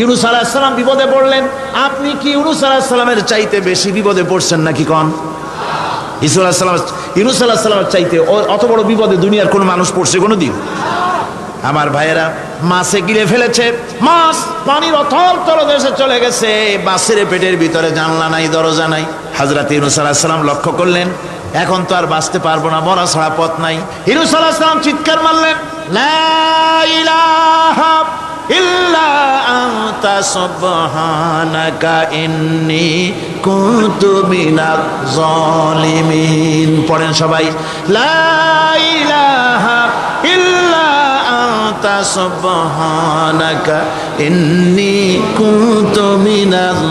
ইউনূস আলাইহিস সালাম বিপদে পড়লেন। আপনি কি ইউনূস আলাইহিস সালামের চাইতে বেশি বিপদে পড়ছেন নাকি কোন? ইউনূস আলাইহিস সালামের চাইতে অত বড় বিপদে দুনিয়ার কোন মানুষ পড়ছে কোনোদিন? আমার ভাইয়েরা, মাছে গিলে ফেলেছে, মাছ পানির অথল তলদেশে চলে গেছে, মাছের পেটের ভিতরে জানলা নাই, দরজা নাই। হযরত ইউনূস আলাইহিস সালাম লক্ষ্য করলেন এখন তো আর বাঁচতে পারবো না, মরা ছাড়া পথ নাই। ইউনূস আলাইহিস সালাম চিৎকার মারলেন, লা ইলাহা ইল্লা আনতা সুবহানাকা ইন্নী কুনতু মিনাজ জালিমিন। পড়েন সবাই, লা ইলাহা ইল্লা আনতা সুবহানাকা ইন্নী কুনতু মিনাজ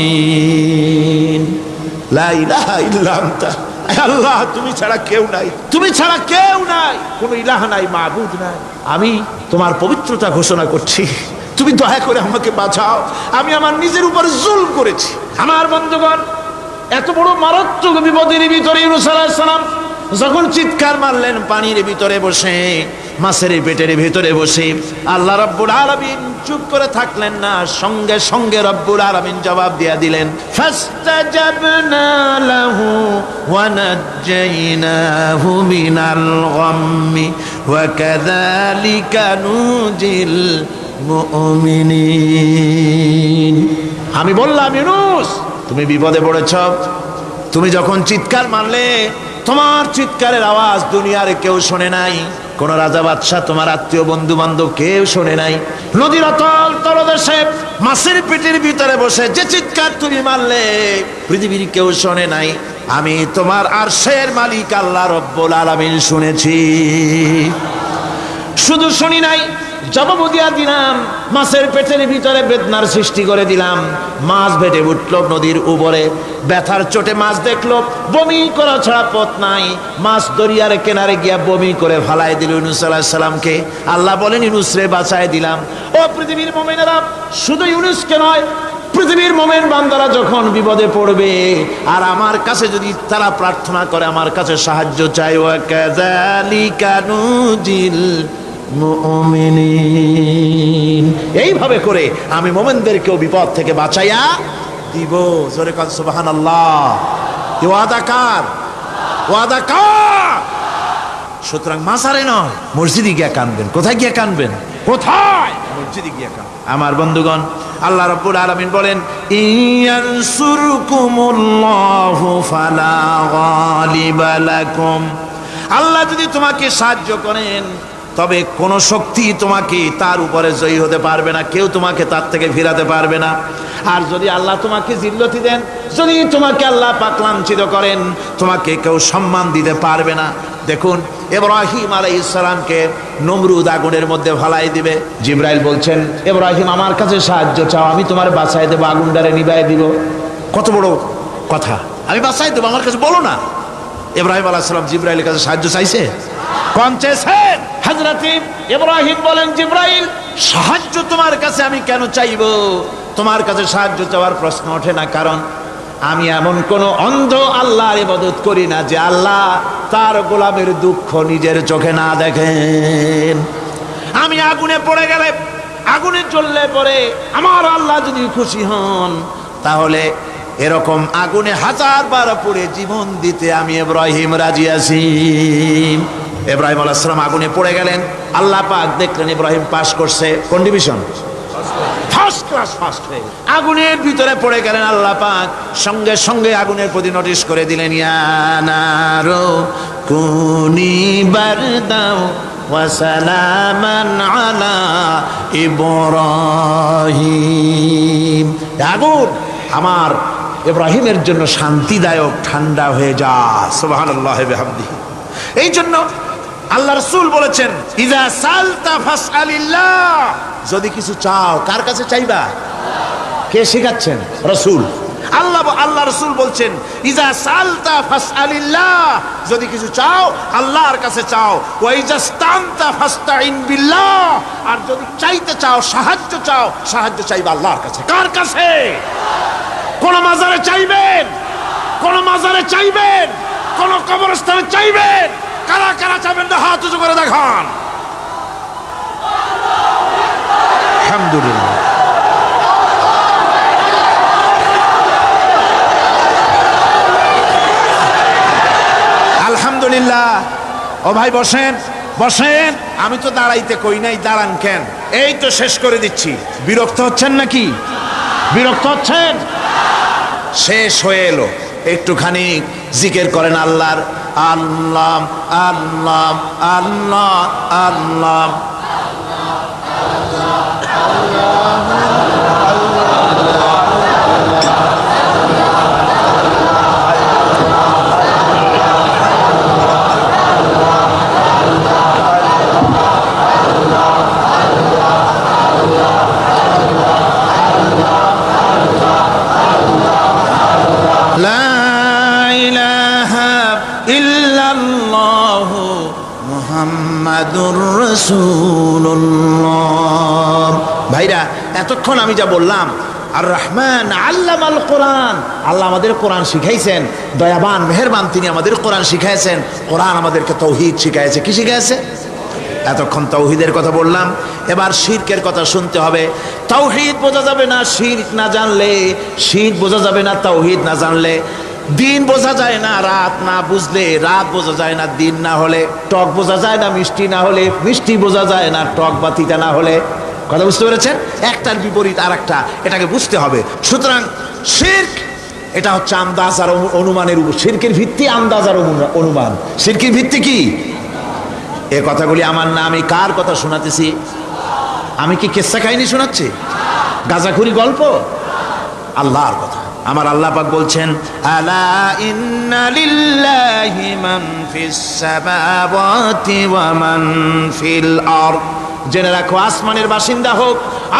জালিমিন। লা ইলাহা ইল্লা আনতা, আল্লাহ তুমি ছাড়া কেউ নাই, তুমি ছাড়া কেউ নাই, কোনো ইলাহ নাই, মাবুদ নাই। আমি তোমার পবিত্রতা ঘোষণা করছি, তুমি দয়া করে আমাকে বাঁচাও, আমি আমার নিজের উপরে জুলম করেছি। আমার বন্ধুগণ, এত বড় মারাত্মক বিপদের ভিতরে ইউনূস আলাইহিস সালাম যখন চিৎকার মারলেন, পানির ভিতরে বসে, মাছের পেটের ভিতরে বসে, আল্লাহ রাব্বুল আলামিন চুপ করে থাকলেন না, সঙ্গে সঙ্গে রব্বুল আলামিন জবাব দিয়া দিলেন, ফাস্তাজাবনা লাহু ওয়া নাজ্জাইনাহু মিনাল গাম্মি ওয়া কাযালিকা নুজিল মুমিনিন। আমি বললাম, ইউনূস তুমি বিপদে পড়েছ, তুমি যখন চিৎকার মারলে তোমার চিৎকারের আওয়াজ দুনিয়ার কেউ শোনে নাই, কোন রাজা বাদশাহ, তোমার আত্মীয় বন্ধু বান্ধব কেউ শোনে নাই। নদীর অতল তলদেশে মাছের পেটের ভিতরে বসে যে চিৎকার তুমি মারলে পৃথিবীর কেউ শোনে নাই, আমি তোমার আরশের মালিক আল্লাহ রব্বুল আলামিন শুনেছি। শুধু শুনি নাই, জবাব দিয়া দিলাম, মাছের পেটের ভিতরে বেদনার সৃষ্টি করে দিলাম। মাছ ভেটে উঠল নদীর উপরে, ব্যথার চোটে মাছ দেখলো বমি করা ছাড়া পথ নাই, মাছ দরিয়ার কিনারে গিয়া বমি করে ফালাই দিল ইউনূস আলাইহিস সালামকে। আল্লাহ বলেন, ইউনূস রে বাঁচায় দিলাম। ও পৃথিবীর মুমিনেরা, শুধু ইউনূসকে নয়, পৃথিবীর মুমিন বান্দারা যখন বিপদে পড়বে আর আমার কাছে যদি তারা প্রার্থনা করে, আমার কাছে সাহায্য চাই, ওয়া কাযালিকা নুজিল মুমিনিন, এইভাবে করে আমি মুমিনদেরকেও বিপদ থেকে বাঁচাইয়া দিব। জোরে কান সুবহানাল্লাহ। ওয়াদা কার? ওয়াদা কার? সুতরাং মাজারে নয়, মসজিদে গিয়া কানবেন। কোথায় গিয়া কানবেন? কোথায়? মসজিদে গিয়া কানবেন। আমার বন্ধুগণ, আল্লাহ রাব্বুল আলামিন বলেন, ইয়ানসুরকুমুল্লাহু ফালা গালিবা লাকুম। আল্লাহ যদি তোমাকে সাহায্য করেন তবে কোন শক্তি তোমাকে তার উপরে জয়ী হতে পারবে না, কেউ তোমাকে তার থেকে ফিরাতে পারবে না। আর যদি আল্লাহ তোমাকে জিল্লতি দেন, যদি তোমাকে আল্লাহ পাক লাঞ্ছিত করেন, তোমাকে কেউ সম্মান দিতে পারবে না। দেখুন, ইব্রাহিম আলাইহিস সালামকে নমরুদ আগুনের মধ্যে ফালাই দিবে, জিবরাইল বলছেন, ইব্রাহিম আমার কাছে সাহায্য চাও, আমি তোমার বাঁচাই দেবো, আগুনটারে নিভাই দিব। কত বড় কথা, আমি বাঁচাই দেবো, আমার কাছে বলো না। ইব্রাহিম আলাইহিস সালাম জিবরাইলের কাছে সাহায্য চাইছে, কোন চেয়েছেন? হযরত ইব্রাহিম বলেন, জিবরাইল সাহায্য তোমার কাছে আমি কেন চাইবো? তোমার কাছে সাহায্য চাওয়ার প্রশ্ন ওঠে না, কারণ আমি এমন কোন অন্ধ আল্লাহর ইবাদত করি না যে আল্লাহ তার গোলামের দুঃখ নিজের চোখে না দেখেন। আমি আগুনে পড়ে গেলে, আগুনে জ্বললে পরে আমার আল্লাহ যদি খুশি হন, তাহলে এরকম আগুনে 1000 বার পড়ে জীবন দিতে আমি ইব্রাহিম রাজি আছি। ইব্রাহিম আলাইহিস সালাম আগুনে পড়ে গেলেন, আল্লাহ পাক দেখলেন ইব্রাহিম পাস করছে, কোন ডিভিশন? ফার্স্ট ক্লাস, ফার্স্ট হয়ে আগুনের ভিতরে পড়ে গেলেন। আল্লাহ পাক সঙ্গে সঙ্গে আগুনের প্রতি নোটিশ করে দিলেন, ইয়া নারু কুনি বারদাও ওয়া সালামান আলা ইব্রাহিম। আগুন আমার ইব্রাহিমের জন্য শান্তিদায়ক, ঠান্ডা হয়ে যা। সুবহানাল্লাহি ওয়া বিহামদিহি। এই জন্য আল্লাহ রাসূল বলেছেন, ইযা সালতা ফাসআলিল্লাহ, যদি কিছু চাও কার কাছে চাইবা? কে শেখাচ্ছেন? রাসূল। আল্লাহ রাসূল বলছেন, ইযা সালতা ফাসআলিল্লাহ, যদি কিছু চাও আল্লাহর কাছে চাও, ওয়া ইযা ইসতানতা ফাসতাইন বিল্লাহ, আর যদি চাইতে চাও, সাহায্য চাও, সাহায্য চাইবা আল্লাহর কাছে। কার কাছে? কোন মাজারে চাইবেন? কোন মাজারে চাইবেন? কোন কবরস্থানে চাইবেন? কারা কারা চাইবেন না হাত উঁচু করে দেখান। আলহামদুলিল্লাহ। ইল্লাল্লাহ। ও ভাই বসেন বসেন, আমি তো দাঁড়াইতে কই নাই, দাঁড়ান কেন? এই তো শেষ করে দিচ্ছি। বিরক্ত হচ্ছেন নাকি? বিরক্ত হচ্ছেন? শেষ হয়ে এলো, একটুখানি জিকির করেন আল্লাহর। আল্লাহ আল্লাহ আল্লাহ আল্লাহ। ভাইরা, এতক্ষণ আমি যা বললাম, আর রহমান আল্লামাল কোরআন, আল্লাহ আমাদের কোরআন শিখাইছেন, দয়াবান মেহেরবান তিনি আমাদের কোরআন শিখাইছেন। কোরআন আমাদেরকে তৌহিদ শিখাইছে। কি শিখাইছে? এতক্ষণ তৌহিদের কথা বললাম, এবার শিরকের কথা শুনতে হবে। তৌহিদ বোঝা যাবে না শিরক না জানলে, শিরক বোঝা যাবে না তৌহিদ না জানলে। দিন বোঝা যায় না রাত না বুঝলে, রাত বোঝা যায় না দিন না হলে, টক বোঝা যায় না মিষ্টি না হলে, মিষ্টি বোঝা যায় না টক বা তিতা না হলে। কথা বুঝতে পেরেছেন? একটার বিপরীত আর একটা, এটাকে বুঝতে হবে। সুতরাং শিরক এটা হচ্ছে আন্দাজ আর অনুমানের উপর। শিরকের ভিত্তি আন্দাজ আর অনুমান। শিরকের ভিত্তি কি? এ কথাগুলি আমার না, আমি কার কথা শোনাতেছি? আমি কি কিসসা কাহিনী শোনাচ্ছি? গাঁজাখুরি গল্প? আল্লাহর কথা। আমার আল্লাহ পাক বলছেন, আলা ইন্না লিল্লাহি মান ফিস সামাওয়াতি ওয়া মান ফিল আরদ। জেনে রাখো, আসমানের বাসিন্দা হোক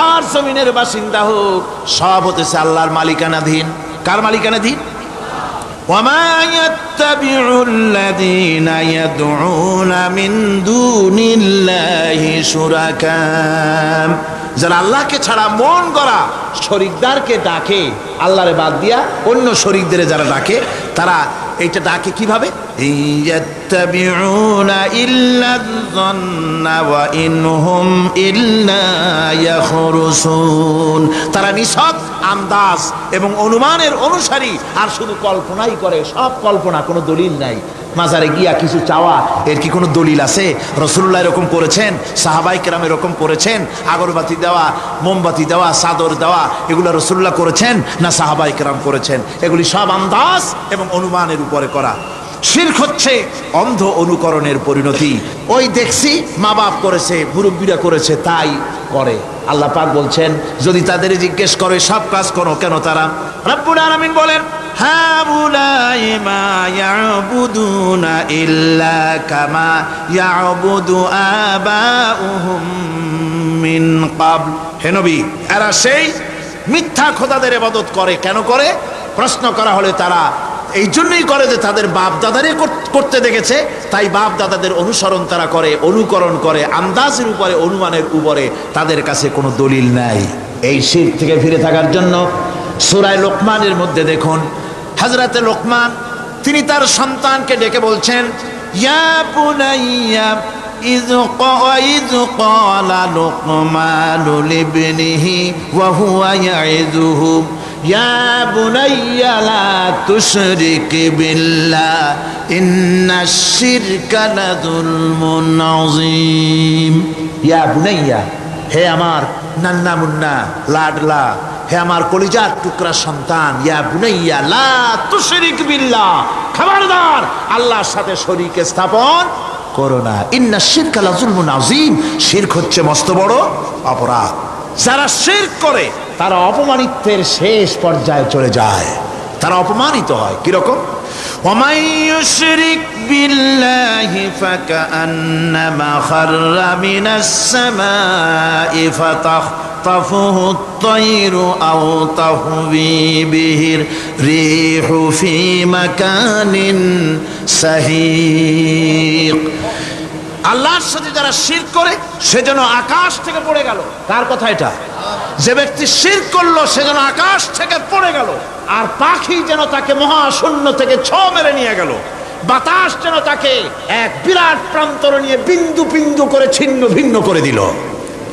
আর জমিনের বাসিন্দা হোক, সব হতেছে আল্লাহর মালিকানাধীন। কার মালিকানাধীন? ওয়ামা ইয়াত্তাবিউল্লাযীনা ইয়াদউনা মিন দুনিল্লাহি শুরাকা। যারা আল্লাহকে ছাড়া মন গড়া শরীকদারকে ডাকে, আল্লাহরে বাদ দিয়া অন্য শরীকদের যারা ডাকে, তারা এইটা ডাকে কিভাবে? ইয়াত্তাবিউনা ইল্লায-যন্না ওয়া ইনহুম ইল্লা ইয়াখরুসুন। তারা নিছক আন্দাজ এবং অনুমানের অনুসারী, আর শুধু কল্পনাই করে। সব কল্পনা, কোনো দলিল নাই। মাজারে গিয়া কিছু চাওয়া, এর কি কোনো দলিল আছে? রাসূলুল্লাহ এরকম করেছেন, সাহাবায়ে কেরাম এরকম করেছেন? আগরবাতি দেওয়া, মোমবাতি দেওয়া, চাদর দেওয়া, এগুলো রাসূলুল্লাহ করেছেন না সাহাবায়ে কেরাম করেছেন? এগুলি সব আন্দাজ এবং অনুমানের উপরে করা। শিরক হচ্ছে অন্ধ অনুকরণের পরিণতি। ওই দেখছি মা বাপ করেছে, মুরব্বীরা করেছে, তাই করে। আল্লাহ পাক বলছেন, যদি তাদের জিজ্ঞেস করে সব কাজ করো কেন তারা? রব্বুল আলামিন বলেন, হাউলাই মা ইয়াবুদুনা ইল্লা কামা ইয়াবুদু আবাউহুম মিন ক্বাবল। হে নবী, এরা সেই মিথ্যা খোদাদের ইবাদত করে। কেন করে? প্রশ্ন করা হলে তারা এই জন্যই করে যে তাদের বাপ দাদারে করতে দেখেছে, তাই বাপ দাদাদের অনুসরণ তারা করে, অনুকরণ করে, আন্দাজের উপরে, অনুমানের উপরে। তাদের কাছে কোনো দলিল নাই। এই শিরক থেকে ফিরে থাকার জন্য সূরা লোকমানের মধ্যে দেখুন, হযরতে লোকমান তিনি তার সন্তানকে ডেকে বলছেন, ইয়া বুনাইয়া ইয ক্বালা লুকমানু লিবনিহি ওয়া হুয়া ইয়াইযুহু ইয়া বুনাইয়া লা তুশরিক বিল্লাহ ইন্নাশ শিরকা লাযুলমুন আযীম। ইয়া বুনাইয়া, হে আমার নান্না মুন্না লাডলা, হে আমার কলিজার টুকরা সন্তান, ইয়া বুনাইয়া লা তুশরিক বিল্লাহ, খবরদার আল্লাহর সাথে শরীক স্থাপন করো না। ইন্নাশ শিরকা লাযুলমুন আযীম। শিরক হচ্ছে মস্ত বড় অপরাধ। যারা শিরক করে তারা অপমানিত্বের শেষ পর্যায়ে চলে যায়, তারা অপমানিত হয়। কিরকম? ওয়ামান ইউশরিক বিল্লাহি ফাকান্নামা খাররা মিনাস সামাই ফাতাখতাফুহু আত-তায়রু আও তাহবি বিহির রিহু ফি মাকানিন সাহিক। আল্লাহর সাথে যারা শিরক করে সে যেন আকাশ থেকে পড়ে গেল। কার কথা এটা? যে ব্যক্তি শিরক করলো সে যেন আকাশ থেকে পড়ে গেল, আর পাখি যেন তাকে মহাশূন্য থেকে ছো মেরে নিয়ে গেল, বাতাস যেন তাকে এক বিরাট প্রান্তর নিয়ে বিন্দু বিন্দু করে ছিন্ন ভিন্ন করে দিল।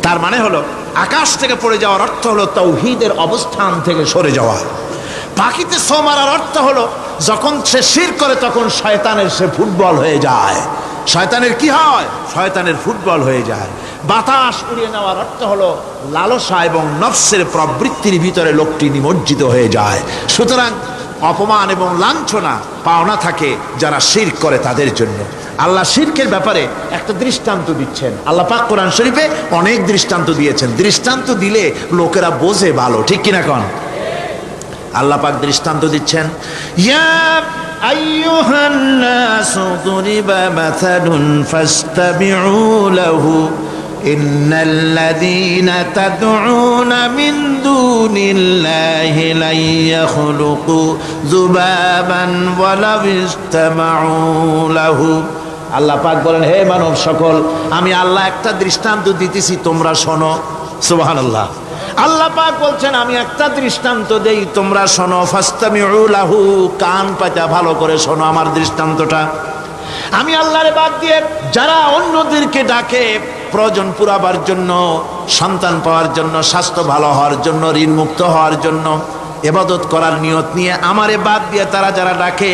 তার মানে হলো আকাশ থেকে পড়ে যাওয়ার অর্থ হলো তাওহীদের অবস্থান থেকে সরে যাওয়া। পাখিতে ছো মারার অর্থ হলো যখন সে শিরক করে তখন শয়তানের সে ফুটবল হয়ে যায়। শয়তানের কি হয়? শয়তানের ফুটবল হয়ে যায়। বাতাস উড়িয়ে নেওয়ার অর্থ হলো লালসা এবং নফসের প্রবৃত্তির ভিতরে লোকটি নিমজ্জিত হয়ে যায়। সুতরাং অপমান এবং লাঞ্ছনা পাওনা থাকে যারা শিরক করে তাদের জন্য। আল্লাহ শিরকের ব্যাপারে একটা দৃষ্টান্ত দিচ্ছেন। আল্লাহ পাক কোরআন শরীফে অনেক দৃষ্টান্ত দিয়েছেন। দৃষ্টান্ত দিলে লোকেরা বোঝে ভালো, ঠিক কিনা কোন? আল্লাহ পাক দৃষ্টান্ত দিচ্ছেন, ইয়া আইয়ুহান নাসু দুরিবা মাসালুন ফাসতাবিউ লাহু ইন্নাল্লাযীনা তাদউনা মিন দুনিল্লাহি লা ইয়াখলুকু যুবাবান ওয়ালাউ ইসতামাউ লাহু। আল্লাহ পাক বলেন, হে মানব সকল, আমি আল্লাহ একটা দৃষ্টান্ত দিতেছি, তোমরা শোনো। সুবহানাল্লাহ। আল্লাহ পাক বলছেন, আমি একটা দৃষ্টান্ত দেই, তোমরা শোনো। ফাসতামিউ লাহু, কান পাতা ভালো করে শোনো আমার দৃষ্টান্তটা। আমি আল্লাহরে বাদ দিয়ে যারা অন্যদেরকে ডাকে প্রয়োজন পুরাবার জন্য, সন্তান পাওয়ার জন্য, স্বাস্থ্য ভালো হওয়ার জন্য, ঋণ মুক্ত হওয়ার জন্য, ইবাদত করার নিয়ত নিয়ে আমারে বাদ দিয়ে তারা যারা ডাকে,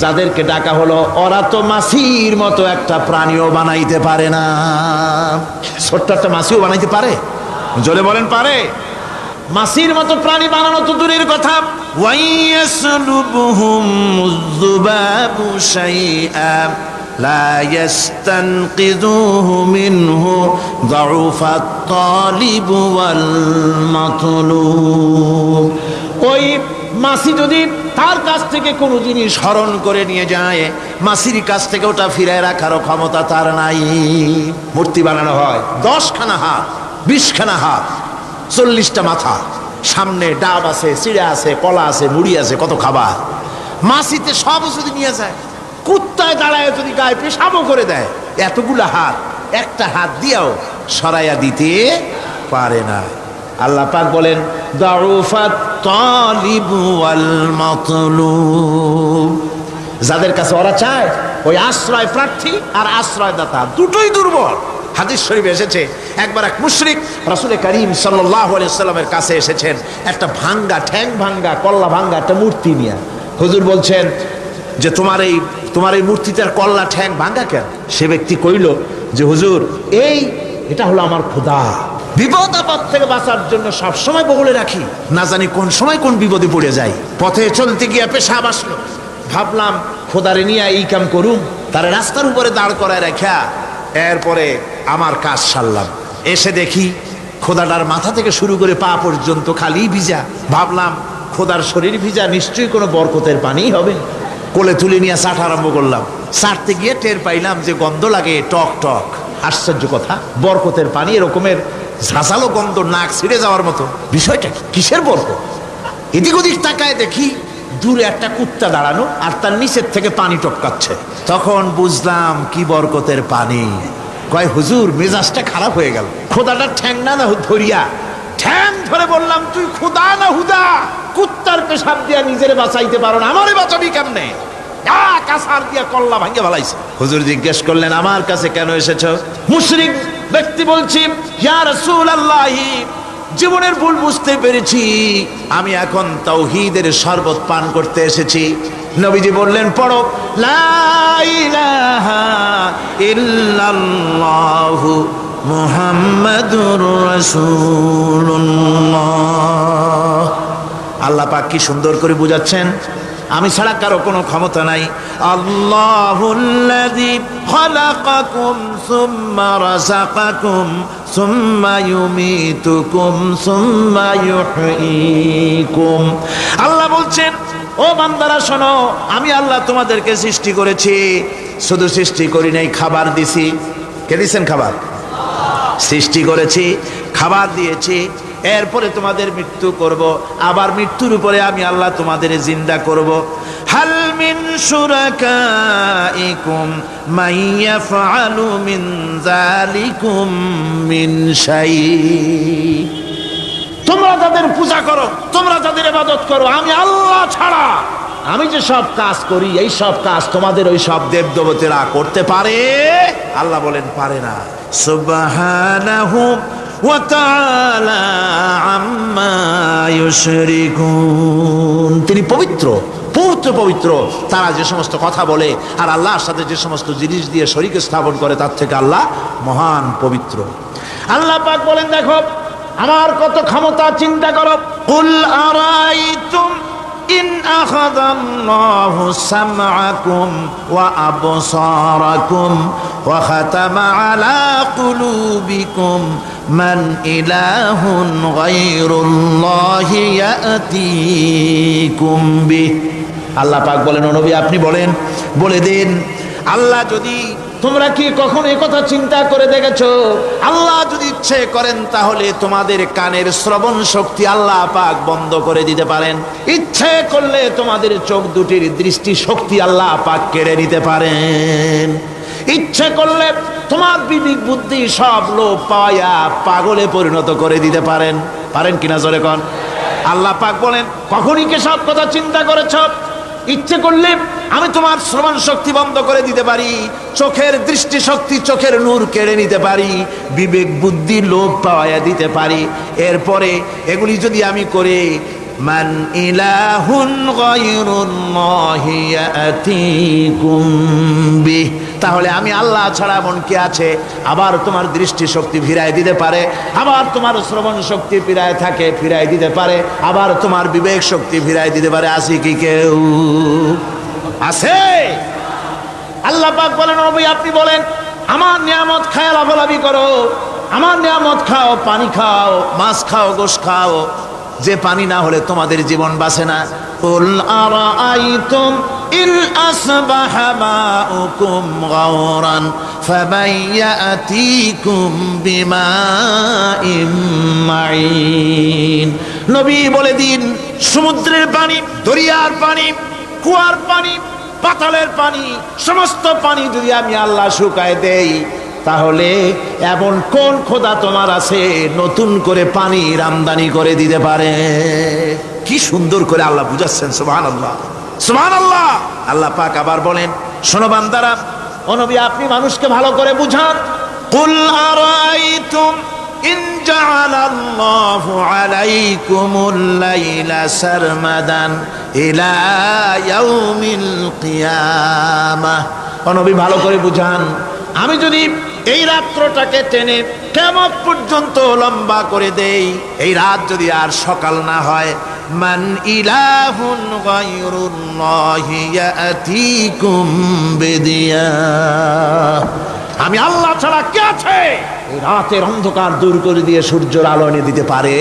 যাদেরকে ডাকা হলো, ওরা তো মাছির মতো একটা প্রাণীও বানাইতে পারে না। ছোট্ট একটা মাছিও বানাইতে পারে? জোরে বলেন, পারে? মাছির মতো প্রাণী বানানো তো দূরের কথা। ওয়াইয়াসলুবুহুম যুবাবু শাইআ লা ইস্তানকিযুহু মিনহু যাউফাত তালিব ওয়াল মাতলুব। ওই মাছি যদি তার কাছ থেকে কোনো জিনিস হরণ করে নিয়ে যায়, মাছির কাছ থেকে ওটা ফিরায় রাখারও ক্ষমতা তার নাই। মূর্তি বানানো হয় 10খানা হাত, 20খানা হাত, 40টা মাথা, সামনে ডাব আছে, চিড়া আছে, কলা আছে, মুড়ি আছে, কত খাবার। মাছিতে সব যদি নিয়ে যায়, কুত্তায় দাঁড়ায় যদি গায়ে পেশাবও করে দেয়, এতগুলা হাত একটা হাত দিয়েও সরাইয়া দিতে পারে না। আল্লাহ পাক বলেন, দাউফাত তালিব ওয়াল মাতলুব। যাদের কাছে ওরা চায়, ওই আশ্রয় প্রার্থী আর আশ্রয়দাতা দুটোই দুর্বল। হাদিস শরীফে এসেছে, একবার এক মুশরিক রাসূল করিম সাল্লাল্লাহু আলাইহি ওয়াসাল্লামের কাছে এসেছেন একটা ভাঙ্গা, ঠ্যাং ভাঙ্গা, কল্লা ভাঙ্গা একটা মূর্তি নিয়ে। হুজুর বলছেন যে তোমার এই মূর্তিটার কল্লা ঠ্যাং ভাঙ্গা কেন? সে ব্যক্তি কইল যে হুজুর, এটা হলো আমার খোদা। বিপদ আপদ থেকে বাঁচার জন্য সবসময় বগলে রাখি, না জানি কোন সময় কোন বিপদে পড়ে যাই। পথে চলতে গিয়ে পেশাব আসলো, ভাবলাম খোদারে নিয়ে এই কাম করুম, তার রাস্তার উপরে দাঁড় করায় রাখা, এরপরে আমার কাজ সারলাম। এসে দেখি খোদাটার মাথা থেকে শুরু করে পা পর্যন্ত খালি ভিজা। ভাবলাম খোদার শরীর ভিজা, নিশ্চয়ই কোনো বরকতের পানি হবে। কোলে তুলে নিয়ে চাট আরম্ভ করলাম। চাটতে গিয়ে টের পাইলাম যে গন্ধ লাগে টক টক। আশ্চর্য কথা, বরকতের পানি এরকমের ঝাঁঝালো গন্ধ, নাক ছিঁড়ে যাওয়ার মতো। বিষয়টা কিসের বরকত? এদিক ওদিক তাকায় দেখি দূরে একটা কুত্তা দাঁড়ানো আর তার নিচের থেকে পানি টপকাচ্ছে। তখন বুঝলাম কি বরকতের পানি। কয় হুজুর, মেজাজটা খারাপ হয়ে গেল। খোদাটা ঠ্যাং না ধরিয়া ঠ্যাং ধরে বললাম, তুই খোদা না হুদা? কুত্তার পেশাব দিয়া নিজেরে বাঁচাইতে পারো না, আমারে বাঁচাবি কেমনে? কাসার দিয়া কল্লা ভাঙ্গে ভালাইছে। হুজুর জিজ্ঞেস করলেন, আমার কাছে কেন এসেছ? মুশরিক ব্যক্তি বলছি, ইয়া রাসূলুল্লাহ, জীবনের ভুল বুঝতে পেরেছি, আমি এখন তাওহীদের শরবত পান করতে এসেছি। নবীজি বললেন, পড়ো লা ইলাহা ইল্লাল্লাহু মুহাম্মাদুর রাসূলুল্লাহ। আল্লাহ পাক কি সুন্দর করে বুঝাচ্ছেন, আমি ছাড়া কারো কোনো ক্ষমতা নাই। আল্লাহুল্লাযী খালাকাকুম সুম্মা রাযাকাকুম সুম্মা ইউমীতুকুম সুম্মা ইউহয়ীকুম। আল্লাহ বলছেন, ও বান্দারা শোনো, আমি আল্লাহ তোমাদেরকে সৃষ্টি করেছি। শুধু সৃষ্টি করি নাই, খাবার দিছি। কে দিয়েছেন খাবার? সৃষ্টি করেছি, খাবার দিয়েছি, এরপরে তোমাদের মৃত্যু করব, আবার মৃত্যুর উপরে আমি আল্লাহ তোমাদের জিন্দা করব। হাল মিন শুরাকাইকুম মান ইয়াফআলু মিন যালিকুম মিন শাই। তোমরা যাদের পূজা করো, তোমরা যাদের ইবাদত করো, আমি আল্লাহ ছাড়া আমি যে সব কাজ করি, এই সব কাজ তোমাদের ওই সব দেবদেবতারা করতে পারে? আল্লাহ বলেন, পারে না। সুবহানাহু ওয়া তাআলা আম্মা ইউশরিকুন। তিনি পবিত্র, পবিত্র পবিত্র। তারা যে সমস্ত কথা বলে আর আল্লাহর সাথে যে সমস্ত জিনিস দিয়ে শরীক স্থাপন করে তার থেকে আল্লাহ মহান পবিত্র। আল্লাহ পাক বলেন, দেখো আমার কত ক্ষমতা, চিন্তা করো। কুল আরাইতুম ইন আখাযাল্লাহু সামআকুম ওয়া আবসারাকুম ওয়া খাতামা আলা কুলুবিকুম মান ইলাহুন গায়রুল্লাহি ইয়াতিকুম বিহ। আল্লাহ পাক বলেন, ও নবী আপনি বলেন, বলে দিন, আল্লাহ যদি, তোমরা কি কখনো এই কথা চিন্তা করে দেখেছো, আল্লাহ যদি ইচ্ছে করেন তাহলে তোমাদের কানের শ্রবণ শক্তি আল্লাহ পাক বন্ধ করে দিতে পারেন। ইচ্ছে করলে তোমাদের চোখ দুটির দৃষ্টি শক্তি আল্লাহ পাক কেড়ে নিতে পারেন। ইচ্ছে করলে তোমার বিবেক বুদ্ধি সব লোপ পাওয়া পাগলে পরিণত করে দিতে পারেন। পারেন কিনা জোরে কোন? আল্লাহ পাক বলেন, কখনই কি সব কথা চিন্তা করেছ? ইচ্ছে করলে আমি তোমার শ্রবণ শক্তি বন্ধ করে দিতে পারি, চোখের দৃষ্টি শক্তি, চোখের নূর কেড়ে নিতে পারি, বিবেক বুদ্ধি লোপ পাওয়া দিতে পারি। এরপরে এগুলি যদি আমি করে, মান ইলাহুন গায়রুল্লাহি ইয়াতিকুম বিহ, তাহলে আমি আল্লাহ ছাড়া এমন কে আছে? আবার তোমার দৃষ্টি শক্তি ফিরায় দিতে পারে, আবার তোমার শ্রবণ শক্তি ফিরায় দিতে পারে, আবার তোমার বিবেক শক্তি ফিরায় দিতে পারে। আছে কি কেউ? আছে? আল্লাহ পাক বলেন, নবী আপনি বলেন, আমার নিয়ামত খায় লাভালাভি করো, আমার নিয়ামত খাও, পানি খাও, মাছ খাও, গোশ খাও, যে পানি না হলে তোমাদের জীবন বাঁচে না। কুল আরাআইতুম ইন আসবাহা মাউকুম গাওরান ফামান ইয়াতিকুম বিমাইন মাইন। নবী বলে দিন, সমুদ্রের পানি, দরিয়ার পানি, কুয়ার পানি, পাতালের পানি, সমস্ত পানি যদি আমি আল্লাহ শুকায় দেই, তাহলে এমন কোন খোদা তোমার আছে নতুন করে পানির আমদানি করে দিতে পারে? কি সুন্দর করে আল্লাহ বুঝাচ্ছেন, সুবহানাল্লাহ, সুবহানাল্লাহ। আল্লাহ পাক আবার বলেন, শোনো বান্দারা, ও নবী আপনি মানুষকে ভালো করে বুঝান। কুল আরাইতুম ইন জাআলাল্লাহু আলাইকুমুল লাইলা সারমাদান ইলা ইয়াউমিল কিয়ামাহ। ও নবী ভালো করে বুঝান, আমি যদি এই রাত্রটাকে টেনে কিয়ামত পর্যন্ত লম্বা করে দেই, এই রাত যদি আর সকাল না হয়, মান ইলাহুন গায়রুল্লাহি ইয়াতিকুম বিদিয়া, আমি আল্লাহ ছাড়া কে আছে এই রাতের অন্ধকার দূর করে দিয়ে সূর্যের আলো এনে দিতে পারে?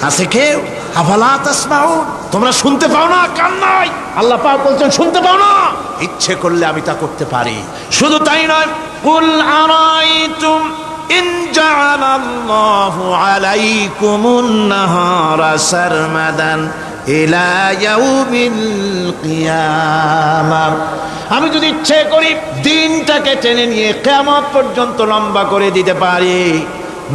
আছে কেউ? আফালা তাসমাউন, তোমরা শুনতে পাও না? কান নাই? আল্লাহ পাক বলছেন শুনতে পাও না? ইচ্ছে করলে আমি তা করতে পারি। শুধু তাই নয়, কুল আরাইতুম ইন জাআলাল্লাহু আলাইকুমুন নাহারা সারমাদান ইলা ইয়াউমিল কিয়ামাহ, আমি যদি ইচ্ছে করি দিনটাকে টেনে নিয়ে কিয়ামত পর্যন্ত লম্বা করে দিতে পারি।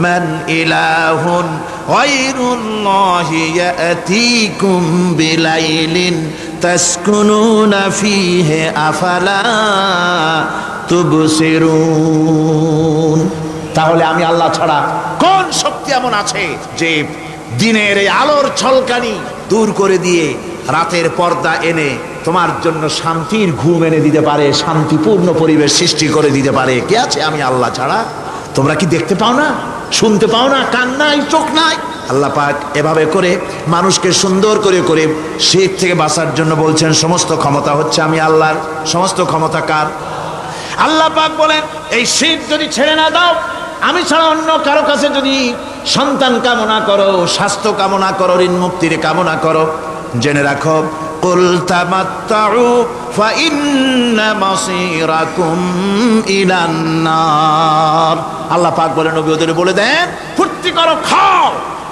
মান ইলাহুন গায়রুল্লাহি ইয়াতিকুম বিলাইলিন তাসকুনুনা ফীহি আফালা তুবসিরুন, তাহলে আমি আল্লাহ ছাড়া কোন শক্তি এমন আছে যে দিনের এই আলোর ছলকানি দূর করে দিয়ে রাতের পর্দা এনে তোমার জন্য শান্তির ঘুম এনে দিতে পারে, শান্তিপূর্ণ পরিবেশ সৃষ্টি করে দিতে পারে? কে আছে আমি আল্লাহ ছাড়া? তোমরা কি দেখতে পাও না? শুনতে পাও না? কান নাই? চোখ নাই? আল্লাহ পাক এভাবে করে মানুষকে সুন্দর করে করে শিরক থেকে বাঁচার জন্য বলছেন, সমস্ত ক্ষমতা হচ্ছে আমি আল্লাহর। সমস্ত ক্ষমতা কার? আল্লাহ পাক বলেন, এই শিরক যদি ছেড়ে না দাও, আমি ছাড়া অন্য কারো কাছে যদি সন্তান কামনা করো, স্বাস্থ্য কামনা করো, ঋণ মুক্তির কামনা করো, জেনে রাখো, কুল তামাত্তাউ ফাইন্না মাসীরাকুম ইলান নার। আল্লাহ পাক বলেন, নবী ওদের বলে দেন, ফুর্তি করো, খাও,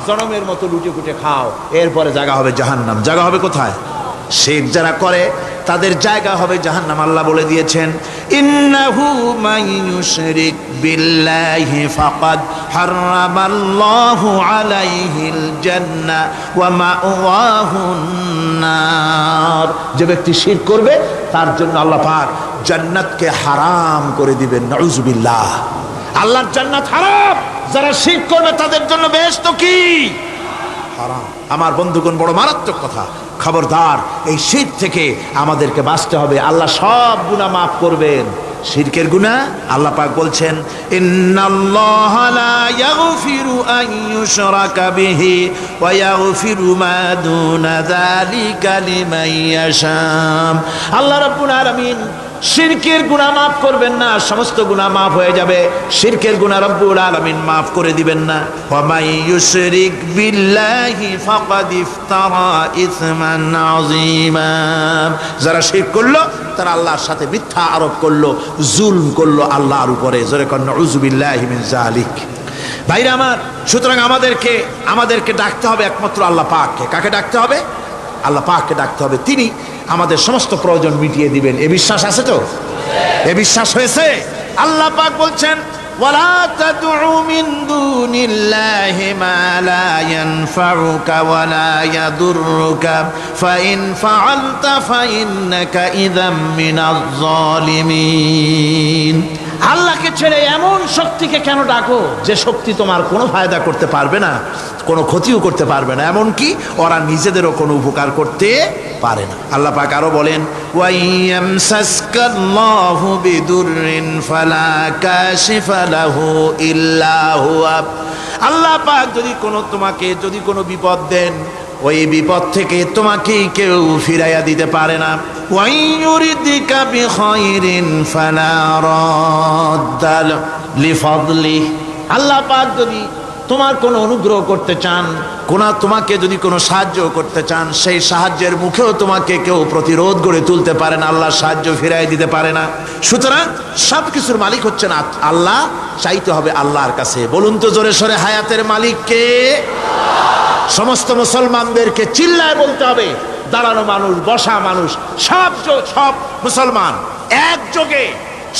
জনমের মতো লুটে পুটে খাও, এরপরে জায়গা হবে জাহান্নাম। জায়গা হবে কোথায়? শিরক যারা করে তাদের জায়গা হবে জাহান্নাম। আল্লাহ বলে দিয়েছেন, ইন্নাহু মান ইউশরিক বিল্লাহি ফাকাদ হারামাল্লাহু আলাইহিল জান্নাহ ওয়া মাওয়াহুন নার। যে ব্যক্তি শিরক করবে তার জন্য আল্লাহ পাক জান্নাতকে হারাম করে দিবেন। নাউযুবিল্লাহ, আল্লাহর জান্নাত হারাম। যারা শিরক করবে তাদের জন্য বেহেশত কি? হারাম। আমার বন্ধুগণ, বড় মারাত্মক কথা। খবরদার এই শিরক থেকে আমাদেরকে বাঁচতে হবে। আল্লাহ সব গুনাহ মাফ করবেন, শিরকের গুনাহ আল্লাহ পাক বলছেন ইন্নাল্লাহা লা ইয়াগফিরু আন ইউশরাকা বিহি ওয়া ইয়াগফিরু মা দুনা যালিকা লিমান ইয়াশা। আল্লাহ রাব্বুল আলামিন শিরকের গুনাহ মাফ করবেন না, সমস্ত গুনাহ মাফ হয়ে যাবে, শিরকের গুনাহ রব্বুল আলামিন মাফ করে দিবেন না। ওয়া মান ইউশরিক বিল্লাহি ফাকাদ ইফতারা ইসমান আযীমা। যারা শিরক করলো তারা আল্লাহর সাথে মিথ্যা আরোপ করলো, জুলম করলো আল্লাহর উপরে। জোরে কোন নাউযু বিল্লাহি মিন যালিক। ভাইরা আমার, সুতরাং আমাদেরকে ডাকতে হবে একমাত্র আল্লাহ পাককে। কাকে ডাকতে হবে? আল্লাহ পাককে ডাকতে হবে। তিনি আমাদের সমস্ত প্রয়োজন মিটিয়ে দিবেন। এ বিশ্বাস আছে তো? এ বিশ্বাস হয়েছে? আল্লাহ পাক বলছেন ওয়ালা তাদউ মিন দুনিল্লাহি মা লা ইয়ানফাউকা ওয়ালা ইয়াদুররুকা ফাইন ফাআলতা ফাইন্নাকা ইযাম মিনাজ জালিমিন। আল্লাহকে ছেড়ে এমন শক্তিকে কেন ডাকো যে শক্তি তোমার কোনো ফায়দা করতে পারবে না, কোনো ক্ষতিও করতে পারবে না, এমনকি ওরা নিজেদেরও কোনো উপকার করতে পারে না। আল্লাহ পাক আরো বলেন ওয়াইয়ামসাসকাল্লাহু বিদুররিন ফালা কাশিফা লাহু ইল্লা হুয়া। আল্লাহ পাক যদি কোনো বিপদ দেন, ওই বিপদ থেকে তোমাকে কেউ ফিরাইয়া দিতে পারে না। ওয়াইয়ুরিদিকা বিখাইরিন ফালা রাদ্দা লিফাদলিহি। আল্লাহ পাক যদি তোমার কোনো অনুগ্রহ করতে চান, তোমাকে যদি কোনো সাহায্য করতে চান, সেই সাহায্যের মুখেও তোমাকে কেউ প্রতিরোধ গড়ে তুলতে পারে না, আল্লাহ সাহায্য ফিরাই দিতে পারে না। সুতরাং সব কিছুর মালিক হচ্ছেন আল্লাহ, চাইতে হবে আল্লাহর কাছে। বলুন তো জোরে সোরে, হায়াতের মালিক কে? সমস্ত মুসলমানদেরকে চিল্লায় বলতে হবে, দাঁড়ানো মানুষ, বসা মানুষ, সব মুসলমান একযোগে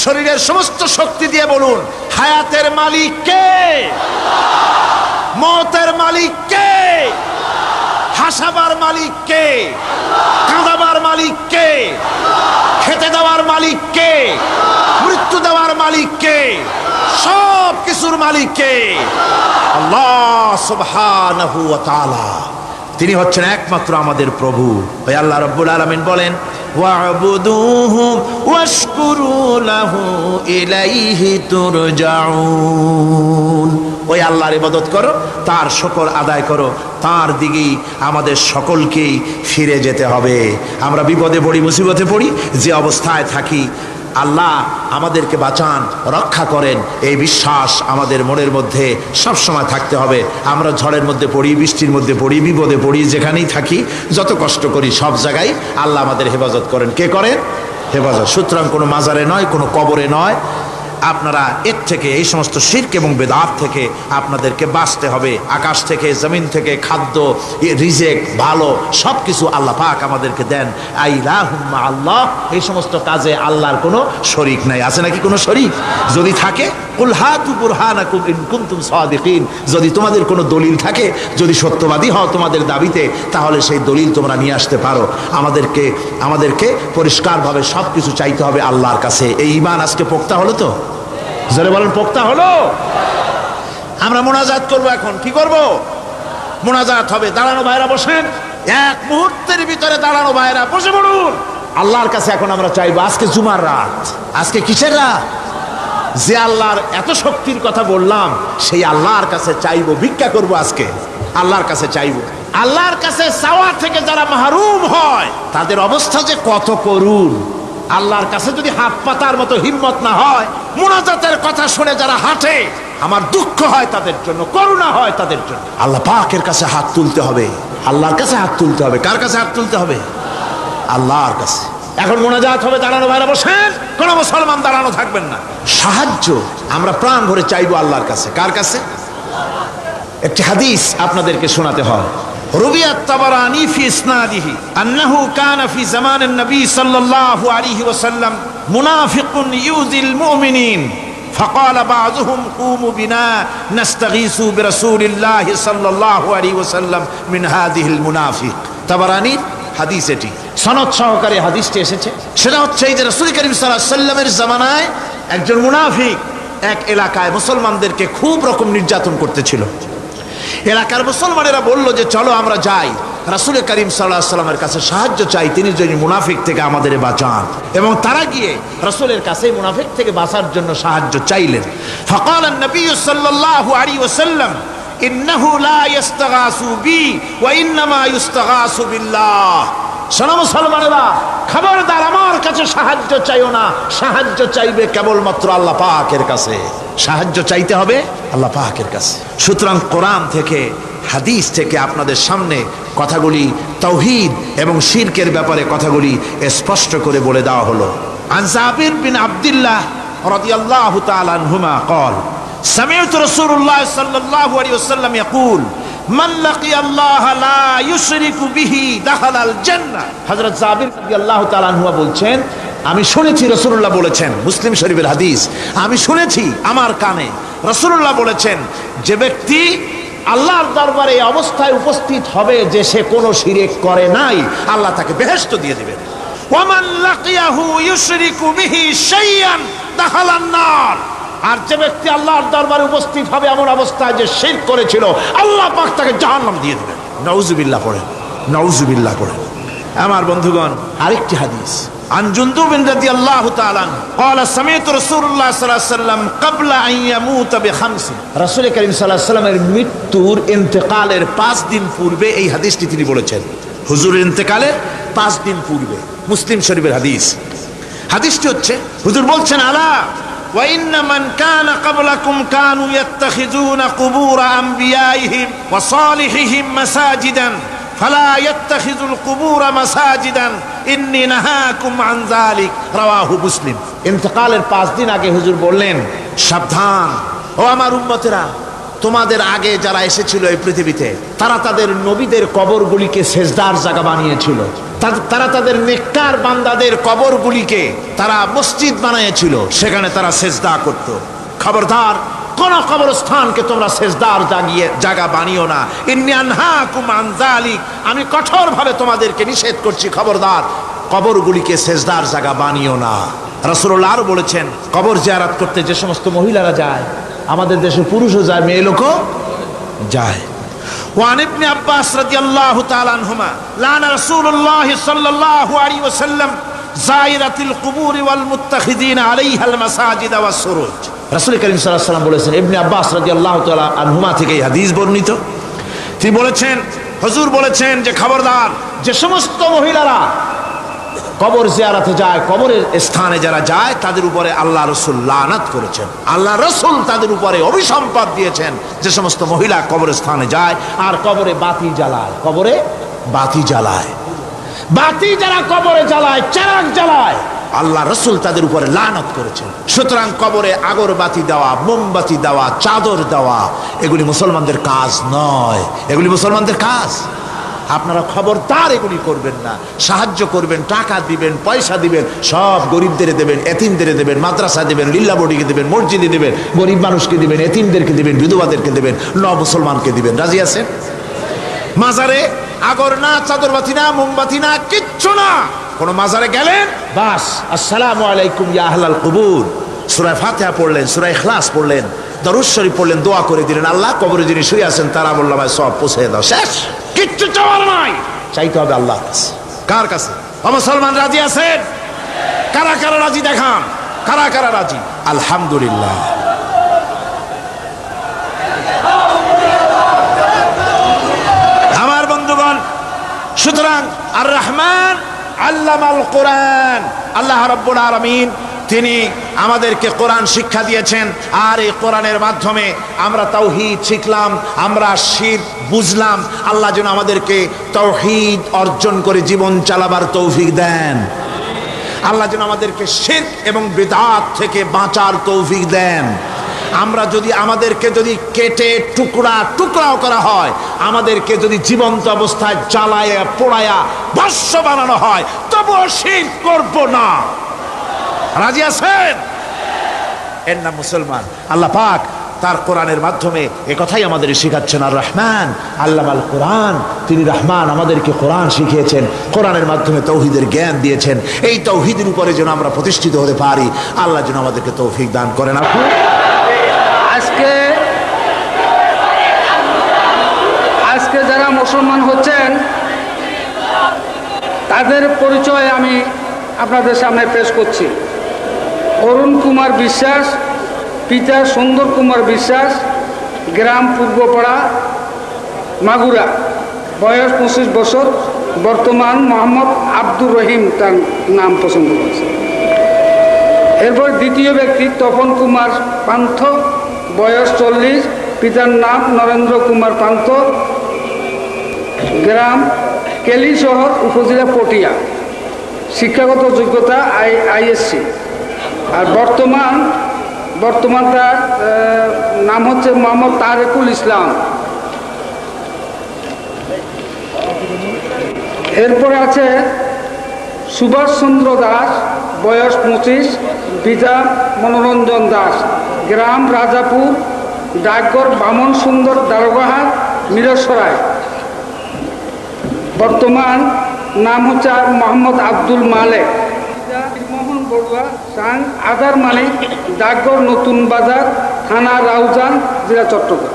শরীরের সমস্ত শক্তি দিয়ে বলুন হায়াতের মালিক কে? মওতের মালিক কে? হাসাবার মালিক কে? কাঁদাবার মালিক কে? খেতে দেওয়ার মালিক কে? মৃত্যু দেওয়ার মালিক কে? সব কিছুর মালিক কে? আল্লাহ সুবহানাহু ওয়া তাআলা। তিনি হচ্ছেন একমাত্র আমাদের প্রভু। ওই আল্লাহ রাব্বুল আলামিন বলেন ওয়া'বুদুহু ওয়াশকুরু লাহু ইলাইহি তুরজাউন। ওই আল্লাহর ইবাদত করো, তার শুকর আদায় করো, তার দিকেই আমাদের সকলকেই ফিরে যেতে হবে। আমরা বিপদে পড়ি, মুসিবতে পড়ি, যে অবস্থায় থাকি, আল্লাহ আমাদেরকে বাঁচান, রক্ষা করেন, এই বিশ্বাস আমাদের মনের মধ্যে সবসময় থাকতে হবে। আমরা ঝড়ের মধ্যে পড়ি, বৃষ্টির মধ্যে পড়ি, বিপদে পড়ি, যেখানেই থাকি, যত কষ্ট করি, সব জায়গায় আল্লাহ আমাদের হেফাজত করেন। কে করেন? হেফাজত। সুতরাং কোনো মাজারে নয়, কোনো কবরে নয়, আপনারা এর থেকে, এই সমস্ত শিরক এবং বেদাত থেকে আপনাদেরকে বাঁচতে হবে। আকাশ থেকে, জমিন থেকে খাদ্য, রিজেক, ভালো সব কিছু আল্লাহ পাক আমাদেরকে দেন। আইলাহুম্মা আল্লাহ, এই সমস্ত কাজে আল্লাহর কোনো শরীক নাই। আছে নাকি কোনো শরীক? যদি থাকে কুল হাতু বুরহানাকুম ইন কুনতুম সাদিকিন। যদি তোমাদের কোনো দলিল থাকে, যদি সত্যবাদী হও তোমাদের দাবিতে, তাহলে সেই দলিল তোমরা নিয়ে আসতে পারো। আমাদেরকে পরিষ্কারভাবে সব কিছু চাইতে হবে আল্লাহর কাছে। এই ঈমান আজকে পোক্তা হলো তো? জোরে বলেন, পোক্তা হলো? আমরা মোনাজাত করব। এখন কি করব? মোনাজাত হবে। দাঁড়ানো ভাইরা বসেন, এক মুহূর্তের ভিতরে দাঁড়ানো ভাইরা বসে পড়ুন। আল্লাহর কাছে এখন আমরা চাইবো। আজকে জুমার রাত, আজকে কিসের রাত? যে আল্লাহর এত শক্তির কথা বললাম, সেই আল্লাহর কাছে চাইবো, ভিক্ষা করব। আজকে আল্লাহর কাছে চাইবো। আল্লাহর কাছে চাওয়া থেকে যারা মাহরুম হয়, তাদের অবস্থা যে কত করুণ। আল্লাহর কাছে যদি হাত পাতার মতো হিম্মত না হয়, মুনাজাতের কথা শুনে যারা হাঁটে, আমার দুঃখ হয় তাদের জন্য, করুণা হয় তাদের জন্য। আল্লাহ পাকের কাছে হাত তুলতে হবে, আল্লাহর কাছে হাত তুলতে হবে। কার কাছে হাত তুলতে হবে? আল্লাহর কাছে। এখন মোনাজাত হবে। দাঁড়ানো ভাইরা বসেন, কোন মুসলমান দাঁড়ানো থাকবেন না। সাহায্য আমরা প্রাণ ভরে চাইবো আল্লাহর কাছে। কার কাছে? একটি হাদিস আপনাদেরকে শোনাতে হয়। روي الطبراني في إسناده أنه كان في زمان النبي صلى الله عليه وسلم منافق يؤذي المؤمنين فقال بعضهم قوموا بنا نستغيث برسول الله صلى الله عليه وسلم من هذه المنافق. طبراني হাদিস, এটি সনদ সহকারে হাদিসটি এসেছে। সেটা হচ্ছে এই যে রাসূল করিম সাল্লাল্লাহু আলাইহি ওয়াসাল্লামের জামানায় একজন মুনাফিক এক এলাকায় মুসলমানদেরকে খুব রকম নির্যাতন করতেছিল। এলাকার মুসলমানেরা বলল যে চলো আমরা যাই, রাসূল করিম সাল্লাল্লাহু আলাইহি ওয়াসাল্লামের কাছে সাহায্য চাই, তিনি যদি মুনাফিক থেকে আমাদের বাঁচান। এবং তারা গিয়ে রাসূলের কাছে মুনাফিক থেকে বাঁচার জন্য সাহায্য চাইলেন। ফাকাল নবী সাল্লাল্লাহু আলাইহি ওয়াসাল্লাম ইন্নাহু লা ইস্তাগাসু বি ওয়া ইন্নামা ইস্তাগাসু বিল্লাহ। শোনো মুসলমানেরা, খবরদার আমার কাছে সাহায্য চাইও না, সাহায্য চাইবে কেবলমাত্র আল্লাহ পাকের কাছে। সাহায্য চাইতে হবে আল্লাহ পাকের কাছে। সুতরাং কোরআন থেকে হাদিস থেকে আপনাদের সামনে কথাগুলি তাওহীদ এবং শিরকের ব্যাপারে কথাগুলি স্পষ্ট করে বলে দেওয়া হলো। আন জাবির বিন আব্দুল্লাহ রাদিয়াল্লাহু তাআলা আনহুমা قال سمعت رسول الله صلى الله عليه وسلم يقول من لقي الله لا يشرك به دخل الجنة। হযরত জাবির রাদিয়াল্লাহু তাআলা আনহু বলছেন, আমি শুনেছি রাসূলুল্লাহ বলেছেন, মুসলিম শরীফের হাদিস, আমি শুনেছি আমার কানে রাসূলুল্লাহ বলেছেন, যে ব্যক্তি আল্লাহর দরবারে এই অবস্থায় উপস্থিত হবে যে সে কোনো শিরক করে নাই, আল্লাহ তাকে বেহেশত দিয়ে দিবেন। ওয়ামান লাকিয়াহু ইউশরিকু বিহি শাইআন দাখালান নার। আর যে ব্যক্তি আল্লাহর দরবারে উপস্থিত হবে এমন অবস্থায় যে শিরক করেছিল, আল্লাহ পাক তাকে জাহান্নাম দিয়ে দিবেন। নাউজুবিল্লাহ পড়েন, নাউজুবিল্লাহ পড়েন। আমার বন্ধুগণ, আরেকটি হাদিস عن جندب رضي الله تعالى عنه قال سمعت رسول الله صلى الله عليه وسلم قبل ان يموت بخمس। রাসূল করিম সাল্লাল্লাহু আলাইহি ওয়াসাল্লামের মৃত্যুর ইন্তেকালের 5 দিন পূর্বে এই হাদিসটি তিনি বলেছেন। হুজুরের ইন্তেকালের 5 দিন পূর্বে, মুসলিম শরীফের হাদিস। হাদিসটি হচ্ছে, হুজুর বলছেন, আলা ওয়া ইন্না মান কানা ক্বাবলাকুম কানু ইয়াত্তাখিযুনা কুবুর আমবিয়াইহিম ওয়া সালিহিহিম মাসাজিদান ফালা ইয়াত্তাখিযুল কুবুর মাসাজিদান ইন্নী নাহাকুম আন যালিক। রাওয়াহু মুসলিম। ইন্তেকালের 5 দিন আগে হুজুর বললেন, সাবধান ও আমার উম্মতেরা, তোমাদের আগে যারা এসেছিল এই পৃথিবীতে, তারা তাদের নবীদের কবরগুলিকে সেজদার জায়গা বানিয়েছিল। তারা তাদের নেককার বান্দাদের কবরগুলিকে তারা মসজিদ বানিয়েছিল, সেখানে তারা সেজদা করত। খবরদার, কোন কবরস্থানকে তোমরা সেজদার জায়গা বানিও না। ইন্নী আনহাকুম আন যালিক, আমি কঠোরভাবে তোমাদেরকে নিষেধ করছি, খবরদার কবরগুলিকে সেজদার জায়গা বানিও না। রাসূলুল্লাহ আরো বলেছেন, কবর জিয়ারত করতে যে সমস্ত মহিলারা যায়, আমাদের দেশে পুরুষও যায়, মেয়ে লোকও যায়। وعن ابن عباس رضي الله تعالى عنهما لعن رسول الله صلى الله عليه وسلم زائرة القبور والمتخذين عليها المساجد والسروج। রাসূল করিম সাল্লাল্লাহু আলাইহি ওয়াসাল্লাম বলেছেন, ইবনে আব্বাস রাদিয়াল্লাহু তাআলা আনহুমা থেকে এই হাদিস বর্ণিত, তিনি বলেছেন, হুজুর বলেছেন যে খবরদার, যে সমস্ত মহিলারা কবর জিয়ারতে যায়, কবরের স্থানে যারা যায়, তাদের উপরে আল্লাহ রাসূল লানত করেছেন। আল্লাহ রাসূল তাদের উপরে অভিসম্পাত দিয়েছেন, যে সমস্ত মহিলা কবরের স্থানে যায় আর কবরে বাতি জ্বালায়, কবরে বাতি জ্বালায়, বাতি যারা কবরে জ্বালায়, চিরাগ জ্বালায়, আল্লাহ রাসূল তাদের উপরে লানত করেছেন। সুতরাং কবরে আগরবাতি দেওয়া, মোমবাতি দেওয়া, চাদর দেওয়া, এগুলি মুসলমানদের কাজ নয়, এগুলি মুসলমানদের কাজ। আপনারা খবরদার এগুলি করবেন না। সাহায্য করবেন, টাকা দিবেন, পয়সা দিবেন, সব গরিবদের দেবেন, এতিমদের দেবেন, মাদ্রাসা দিবেন, লিল্লা বডিকে দিবেন, মসজিদে দিবেন, গরিব মানুষকে দিবেন, এতিমদেরকে দিবেন, বিধবাদেরকে দিবেন, মুসলমানকে দিবেন। রাজি আছেন? মাজারে আগর না, চাদরবাতি না, মোমবাতি না, কিচ্ছু না। কোন মাজারে গেলেন, বাস আসসালামু আলাইকুম ইয়া আহলাল কুবুর, সূরা ফাতিহা পড়লেন, সূরা ইখলাস পড়লেন, দরুদ শরীফ পড়লেন, দোয়া করে দিলেন, আল্লাহ কবরে যিনি শুয়ে আছেন তারা বললাম সব পৌঁছে দাও, শেষ। কিচ্ছু চাওয়ার নাই, চাইতে হবে আল্লাহর কাছে। কার কাছে? মুসলমান রাজি আছেন? কারা কারা রাজি দেখান, কারা কারা রাজি? আলহামদুলিল্লাহ। আমার বন্ধুগণ, সুতরাং আর রহমান আল্লামাল কোরআন, আল্লাহ রাব্বুল আলামিন তিনি আমাদেরকে কোরআন শিক্ষা দিয়েছেন। আর এই কোরআনের মাধ্যমে আমরা তাওহীদ শিখলাম, আমরা শিরক বুঝলাম। আল্লাহ যেন আমাদেরকে তাওহীদ অর্জন করে জীবন চালাবার তৌফিক দেন। আল্লাহ যেন আমাদেরকে শিরক এবং বিদআত থেকে বাঁচার তৌফিক দেন। আমরা যদি আমাদেরকে যদি কেটে টুকরা টুকরাও করা হয়, আমাদেরকে যদি জীবন্ত অবস্থায় জ্বালায়া পোড়ায়া ভস্ম বানানো হয়, তবুও শিরক করব না। রাজি আছেন? এর নাম মুসলমান। আল্লাহ পাক তার কোরআনের মাধ্যমে এ কথাই আমাদের শিখাচ্ছেন। আর রহমান আল্লামাল কোরআন, তিনি রহমান, আমাদেরকে কোরআন শিখিয়েছেন, কোরআনের মাধ্যমে তৌহিদের জ্ঞান দিয়েছেন। এই তৌহিদের উপরে যেন আমরা প্রতিষ্ঠিত হতে পারি, আল্লাহ যেন আমাদেরকে তৌফিক দান করেন। আজকে যারা মুসলমান হচ্ছেন তাদের পরিচয় আমি আপনাদের সামনে পেশ করছি। অরুণ কুমার বিশ্বাস, পিতা সুন্দর কুমার বিশ্বাস, গ্রাম পূর্বপাড়া, মাগুরা, বয়স 25 বছর, বর্তমান মোহাম্মদ আব্দুর রহিম তার নাম পছন্দ করেছে। এরপর দ্বিতীয় ব্যক্তি তপন কুমার পান্থ, বয়স 40, পিতার নাম নরেন্দ্র কুমার পান্থ, গ্রাম কেলিশহর, উপজেলা পটিয়া, শিক্ষাগত যোগ্যতা আইএসসি। আর বর্তমান তার নাম হচ্ছে মোহাম্মদ তারেকুল ইসলাম। এরপরে আছে সুভাষচন্দ্র দাস, বয়স 25, পিতা মনোরঞ্জন দাস, গ্রাম রাজাপুর, ডাকঘর বামন সুন্দর, দারোগাহাট, মিরসরাই, বর্তমান নাম হচ্ছে মোহাম্মদ আব্দুল মালেক, মোহন বড়ুয়া, সাং আদার মালিক, ডাকঘর নতুন বাজার, থানা রাউজান, জেলা চট্টগ্রাম।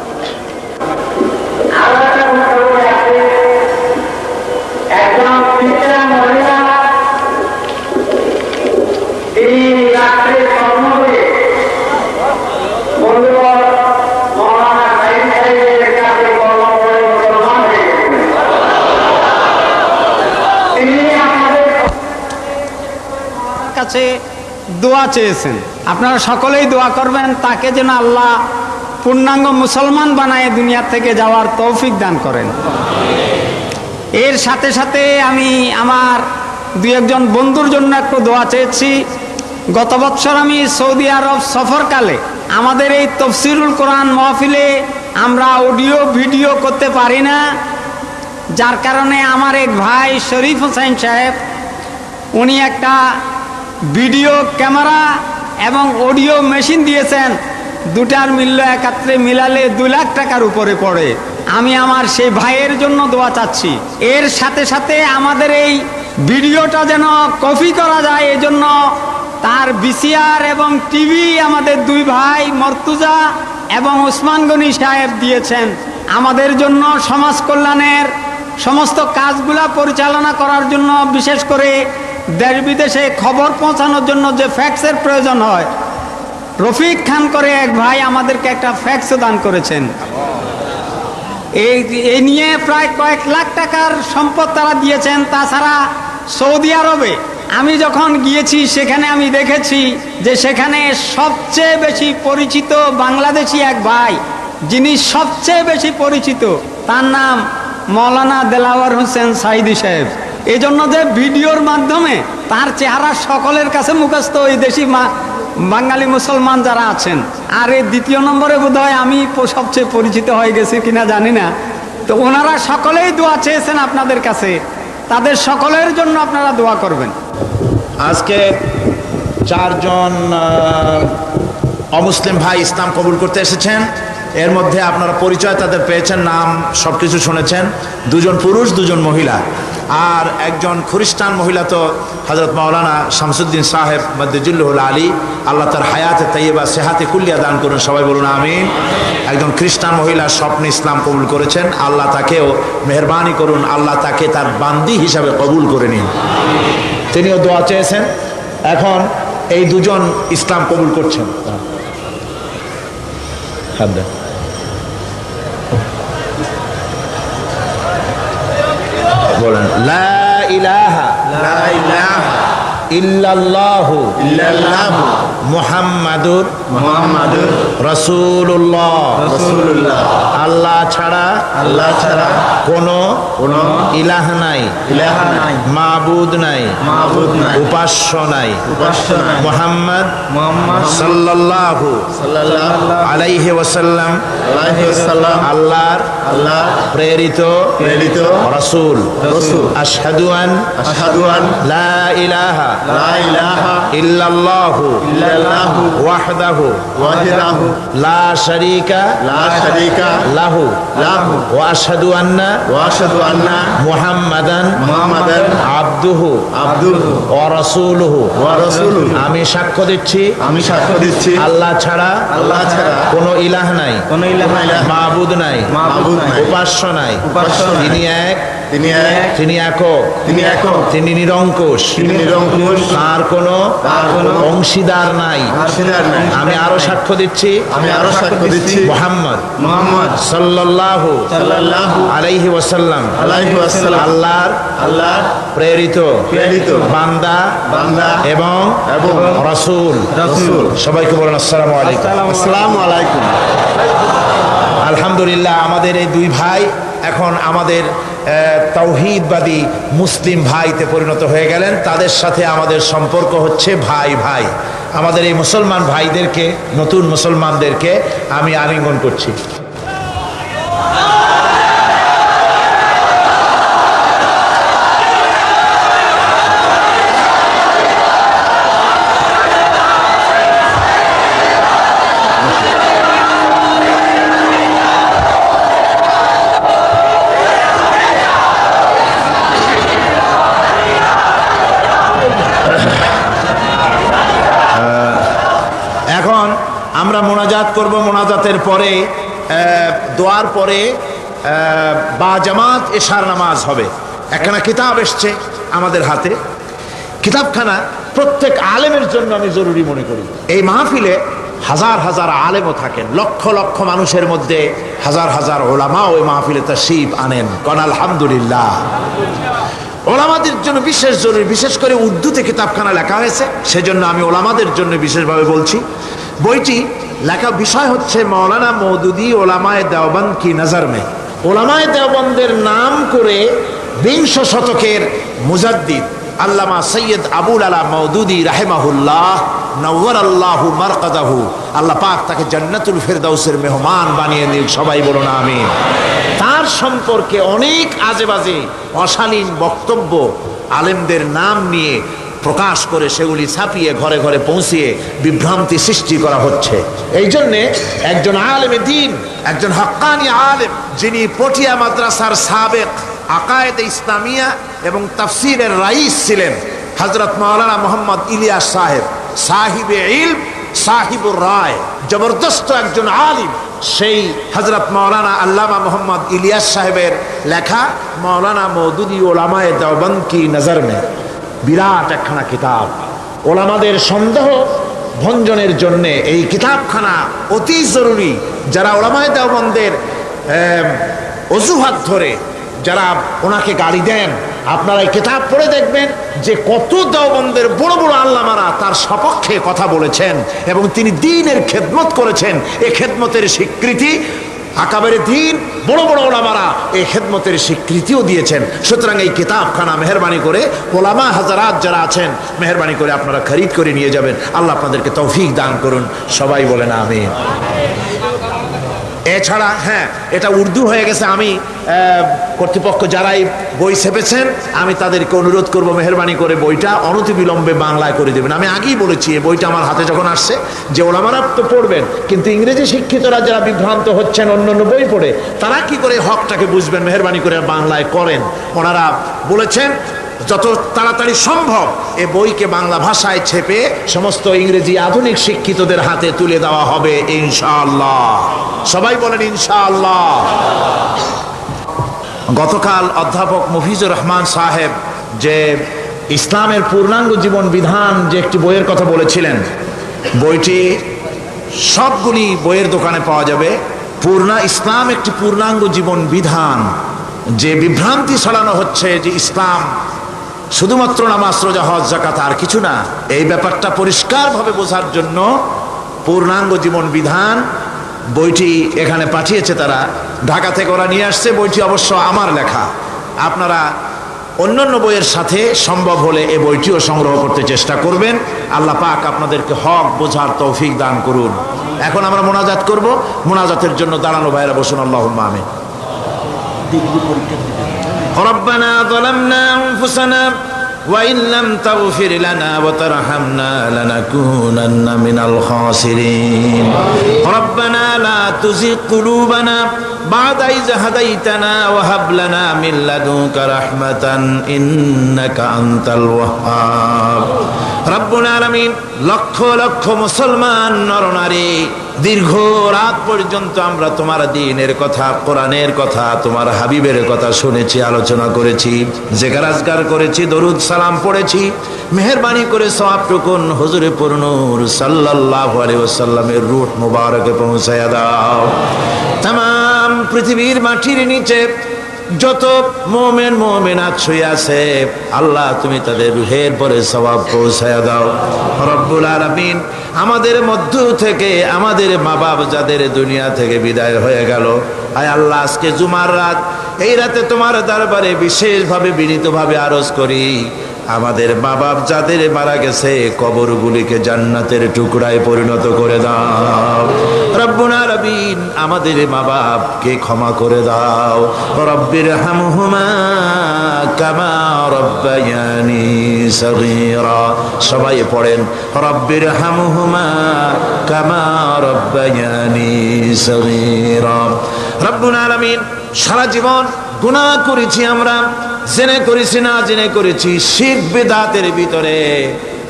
কাছে দোয়া চেয়েছেন, আপনারা সকলেই দোয়া করবেন তাকে যেন আল্লাহ পূর্ণাঙ্গ মুসলমান বানায় দুনিয়া থেকে যাওয়ার তৌফিক দান করেন। এর সাথে সাথে আমি আমার দুই একজন বন্ধুর জন্য একটু দোয়া চেয়েছি। গত বছর আমি সৌদি আরব সফরকালে আমাদের এই তফসিরুল কোরআন মাহফিলে আমরা অডিও ভিডিও করতে পারি না, যার কারণে আমার এক ভাই শরীফ হোসেন সাহেব উনি একটা ভিডিও ক্যামেরা এবং অডিও মেশিন দিয়েছেন। দুটার মূল্য একাত্রে মিলালে 2 লাখ টাকার উপরে পড়ে। আমি আমার সেই ভাইয়ের জন্য দোয়া চাচ্ছি। এর সাথে সাথে আমাদের এই ভিডিওটা যেন কপি করা যায়, এজন্য তার ভিসিআর এবং টিভি আমাদের 2 ভাই মর্তুজা এবং ওসমান গনি সাহেব দিয়েছেন। আমাদের জন্য সমাজ কল্যাণের সমস্ত কাজগুলা পরিচালনা করার জন্য, বিশেষ করে দেশ বিদেশে খবর পৌঁছানোর জন্য যে ফ্যাক্সের প্রয়োজন হয়, রফিক খান করে এক ভাই আমাদেরকে একটা ফ্যাক্স দান করেছেন। এই নিয়ে প্রায় কয়েক লাখ টাকার সম্পদ তারা দিয়েছেন। তাছাড়া সৌদি আরবে আমি যখন গিয়েছি সেখানে আমি দেখেছি যে সেখানে সবচেয়ে বেশি পরিচিত বাংলাদেশি এক ভাই, যিনি সবচেয়ে বেশি পরিচিত, তার নাম মৌলানা দেলাওয়ার হোসেন সাইদি সাহেব। এই জন্য যে ভিডিওর মাধ্যমে তার চেহারা সকলের কাছে মুখস্থ, ওই দেশি বাঙালি মুসলমান যারা আছেন। আর এই দ্বিতীয় নম্বরে বোধহয় আমি সবচেয়ে পরিচিত হয়ে গেছি কিনা জানি না। তো ওনারা সকলেই দোয়া চেয়েছেন আপনাদের কাছে, তাদের সকলের জন্য আপনারা দোয়া করবেন। আজকে 4 জন অমুসলিম ভাই ইসলাম কবুল করতে এসেছেন। এর মধ্যে আপনারা পরিচয় তাদের পেয়েছেন, নাম সব কিছু শুনেছেন। 2 জন পুরুষ, 2 জন মহিলা। আর একজন খ্রিস্টান মহিলা তো হযরত মাওলানা শামসুদ্দিন সাহেব মদ্দিজুল্লাহুল আলী, আল্লাহ তার হায়াতে তাইয়্যিবা সেহাতে কুল্লিয়া দান করুন, সবাই বলুন আমিন। একজন খ্রিস্টান মহিলা স্বপ্নে ইসলাম কবুল করেছেন, আল্লাহ তাকেও মেহেরবানি করুন, আল্লাহ তাকে তার বান্দি হিসাবে কবুল করে নিন। তিনিও দোয়া চেয়েছেন। এখন এই 2 জন ইসলাম কবুল করছেন। বলেন লা ইলাহা ইল্লাল্লাহু মুহাম্মাদুর রাসূলুল্লাহ। আল্লাহ ছাড়া কোনো ইলাহ নাই, মাবুদ নাই, উপাস্য নাই। মুহাম্মদ সাল্লাল্লাহু আলাইহি ওয়াসাল্লাম আল্লাহর প্রেরিত রাসূল। আশহাদু আন লা ইলাহা ইল্লাল্লাহু ওয়াহদাহু লা শারীকা লাহু ওয়া আশহাদু আন্না মুহাম্মাদান আবদুহু ওয়া রাসূলুহু। আমি সাক্ষ্য দিচ্ছি আল্লাহ ছাড়া কোনো ইলাহ নাই, মাবুদ নাই, উপাস্য নাই। তিনি এক, তিনি এক, তিনি একক, তিনি একক, তিনি নিরঙ্কুশ, তিনি নিরঙ্কুশ, তার কোনো অংশীদার নাই। অংশীদার নাই। আমি আরো সাক্ষ্য দিচ্ছি, আমি আরো সাক্ষ্য দিচ্ছি, মুহাম্মদ মুহাম্মদ সাল্লাল্লাহু সাল্লাল্লাহু আলাইহি ওয়াসাল্লাম আলাইহি ওয়াসাল্লাম আল্লাহর প্রেরিত বান্দা এবং রাসূল। সবাইকে বলেন আসসালামু আলাইকুম। আসসালামু আলাইকুম। আলহামদুলিল্লাহ, আমাদের এই দুই ভাই এখন আমাদের তাওহীদবাদী মুসলিম ভাইতে পরিণত হয়ে গেলেন। তাদের সাথে আমাদের সম্পর্ক হচ্ছে ভাই ভাই। আমাদের এই মুসলমান ভাইদেরকে, নতুন মুসলমানদেরকে আমি আলিঙ্গন করছি। এখন আমরা মোনাজাত করব। মোনাজাতের পরে দোয়ার পরে বা জামাত এশার নামাজ হবে। একখানা কিতাব এসছে আমাদের হাতে। কিতাবখানা প্রত্যেক আলেমের জন্য আমি জরুরি মনে করি। এই মাহফিলে হাজার হাজার আলেমও থাকেন, লক্ষ লক্ষ মানুষের মধ্যে হাজার হাজার ওলামা ওই মাহফিলে তাশরীফ আনেন। কোন আলহামদুলিল্লাহ। ওলামাদের জন্য বিশেষ জরুরি, বিশেষ করে উর্দুতে কিতাবখানা লেখা হয়েছে, সেজন্য আমি ওলামাদের জন্য বিশেষভাবে বলছি। বইটি লেখা বিষয় হচ্ছে মৌলানা মওদুদি ওলামায়ে দেওবন্দ কি নজর মে। ওলামায়ে দেওবন্দের নাম করে 20 শতকের মুজাদ্দিদ আল্লামা সৈয়দ আবুল আলা মওদুদি রাহিমাহুল্লাহ নওয়ারাল্লাহু মারকাদাহু, আল্লাহ পাক তাকে জান্নাতুল ফেরদাউসের মেহমান বানিয়ে নিন। সবাই বলুন আমিন। তার সম্পর্কে অনেক আজেবাজে অশালীন বক্তব্য আলেমদের নাম নিয়ে প্রকাশ করে সেগুলি ছাপিয়ে ঘরে ঘরে পৌঁছিয়ে বিভ্রান্তি সৃষ্টি করা হচ্ছে। এই জন্যে একজন আলেমে দ্বীন, একজন হক্কানি আলেম, যিনি পটিয়া মাদ্রাসার সাবেক আকায়েদে ইসলামিয়া এবং তাফসিরের রাইস ছিলেন, হযরত মাওলানা মোহাম্মদ ইলিয়াস সাহেব, সাহিবে ইলম সাহিবুর রায়, জবরদস্ত একজন আলিম, সেই হযরত মাওলানা আল্লামা মোহাম্মদ ইলিয়াস সাহেবের লেখা মাওলানা মওদুদি ওলামায়ে দেওবন্দ কি নজর মে বিরাট একখানা কিতাব। ওলামাদের সন্দেহ ভঞ্জনের জন্য এই কিতাবখানা অতি জরুরি। যারা ওলামায়ে দেওবন্দের অজুহাত ধরে যারা ওনাকে গালি দেন, আপনারা এই কিতাব পড়ে দেখবেন যে কত দেওবন্দের বড় বড় আল্লামারা তার সপক্ষে কথা বলেছেন এবং তিনি দ্বীনের খেদমত করেছেন। এই খেদমতের স্বীকৃতি আকাবেরে দ্বীন বড় বড় ওলামারা এই খেদমতের স্বীকৃতিও দিয়েছেন। সুতরাং এই কিতাবখানা মেহরবানি করে ওলামা হাজারাত যারা আছেন মেহরবানি করে আপনারা খরিদ করে নিয়ে যাবেন। আল্লাহ আপনাদেরকে তৌফিক দান করুন। সবাই বলেন আমিন। এছাড়া হ্যাঁ, এটা উর্দু হয়ে গেছে। আমি কর্তৃপক্ষ যারাই বই ছেপেছেন আমি তাদেরকে অনুরোধ করব মেহরবানি করে বইটা অনতিবিলম্বে বাংলায় করে দেবেন। আমি আগেই বলেছি এই বইটা আমার হাতে যখন আসছে যে ওলামারা তো পড়বেন, কিন্তু ইংরেজি শিক্ষিতরা যারা বিভ্রান্ত হচ্ছেন অন্য অন্য বই পড়ে, তারা কি করে হকটাকে বুঝবেন? মেহরবানি করে বাংলায় করেন। ওনারা বলেছেন যত তাড়াতাড়ি সম্ভব এ বইকে বাংলা ভাষায় ছেপে সমস্ত ইংরেজি আধুনিক শিক্ষিতদের হাতে তুলে দেওয়া হবে ইনশাআল্লাহ। সবাই বলেন ইনশাআল্লাহ। গতকাল অধ্যাপক মফিজুর রহমান সাহেব যে ইসলামের পূর্ণাঙ্গ জীবন বিধান যে একটি বইয়ের কথা বলেছিলেন, বইটি সবগুলি বইয়ের দোকানে পাওয়া যাবে। ইসলাম একটি পূর্ণাঙ্গ জীবন বিধান। যে বিভ্রান্তি ছড়ানো হচ্ছে যে ইসলাম শুধুমাত্র নামাজ, রোজা, হজ, যাকাত আর কিছু না, এই ব্যাপারটা পরিষ্কারভাবে বোঝার জন্য পূর্ণাঙ্গ জীবন বিধান বইটি এখানে পাঠিয়েছে তারা, ঢাকা থেকে ওরা নিয়ে আসছে। বইটি অবশ্য আমার লেখা। আপনারা অন্যান্য বইয়ের সাথে সম্ভব হলে এই বইটিও সংগ্রহ করতে চেষ্টা করবেন। আল্লাহ পাক আপনাদেরকে হক বোঝার তৌফিক দান করুন। এখন আমরা মোনাজাত করব। মোনাজাতের জন্য দাঁড়ানো ভাইরা বসুন। আল্লাহুম্মা আমিন। ربنا ظلمنا أنفسنا وإن لم تغفر لنا وترحمنا لنكونن من الخاسرين ربنا لا تزغ قلوبنا بعد إذ هديتنا وهب لنا من لدنك رحمة إنك أنت الوهاب রব্বুল আলামিন লক্ষ লক্ষ মুসলমান নরনারী দীর্ঘ রাত পর্যন্ত আমরা তোমার দ্বীনের কথা, কোরআনের কথা, তোমার হাবিবের কথা শুনেছি, আলোচনা করেছি, জিকির আজকার করেছি, দরুদ সালাম পড়েছি। মেহেরবানি করে সওয়াবটুকুন হুজুরে পুরনূর সাল্লাল্লাহু আলাইহি ওয়াসাল্লামের রূহ মুবারকে পৌঁছায়া দাও। তামাম পৃথিবীর মাটির নিচে যত মুমিন মুমিনাত শুয়ে আছে আল্লাহ তুমি তাদের রুহের পরে সওয়াব পৌঁছায়া দাও। রব্বুল আলামিন আমাদের মধ্য থেকে আমাদের মা বাপ যাদের দুনিয়া থেকে বিদায় হয়ে গেল, আয় আল্লাহ আজকে জুমার রাত, এই রাতে তোমার দরবারে বিশেষভাবে বিনীতভাবে আরজ করি, আমাদের মা বাপ যাদের মারা গেছে কবরগুলিকে জান্নাতের টুকরায় পরিণত করে দাও। রব্বুল আলামিন আমাদের মা বাপকে ক্ষমা করে দাও। রব্বির হামহুমা কামা রব্বায়ানি সগীরা। সবাই পড়েন রব্বির হামহুমা কামা রব্বায়ানি সগীরা। রব্বুল আলামিন সারা জীবন গুনাহ করেছি আমরা, জেনে করেছি না জেনে করেছি, শিরক বিদআতের ভিতরে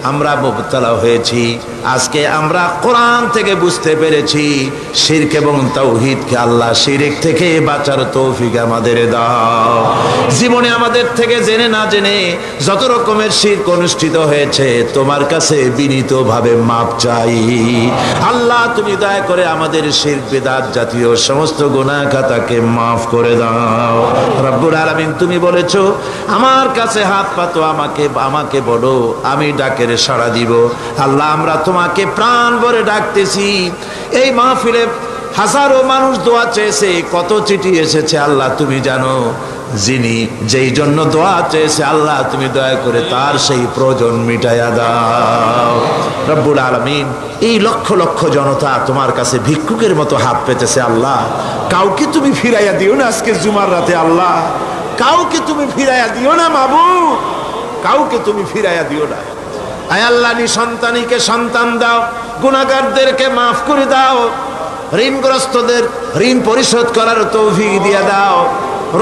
আমরা মুবতালা হয়েছি। আজকে আমরা কোরআন থেকে বুঝতে পেরেছি শিরক এবং তাওহীদকে, আল্লাহ শিরক থেকে বাঁচার তৌফিক আমাদের দাও। জীবনে আমাদের থেকে জেনে না জেনে যত রকমের শিরক অনুষ্ঠিত হয়েছে তোমার কাছে বিনীতভাবে মাপ চাই। আল্লাহ তুমি দয়া করে আমাদের শিরক বিদআত জাতীয় সমস্ত গুনাহ খাতাকে মাফ করে দাও। রব্বুল আলামিন তুমি বলেছো আমার কাছে হাত পাতো, আমাকে বলো, আমি ডাকের সাড়া দিব। আল্লাহ আমরা তোমাকে প্রাণ ভরে ডাকতেছি। এই মাহফিলে হাজারো মানুষ দোয়া চেয়েছে, কত চিঠি এসেছে আল্লাহ তুমি জানো। যিনি যেই জন্য দোয়া চেয়েছে আল্লাহ তুমি দয়া করে তার সেই প্রয়োজন মিটাইয়া দাও। রব্বুল আলামিন এই লক্ষ লক্ষ জনতা তোমার কাছে ভিক্ষুকের মতো হাত পেতেছে আল্লাহ, কাউকে তুমি ফিরাইয়া দিও না আজকে জুমার রাতে আল্লাহ, কাউকে তুমি ফিরাইয়া দিও না মাবুদ, কাউকে তুমি ফিরাইয়া দিও না। আয় আল্লাহ নিঃসন্তানীকে সন্তান দাও, গুনাহগারদেরকে মাফ করে দাও, ঋণগ্রস্তদের ঋণ পরিশোধ করার তৌফিক দিয়ে দাও।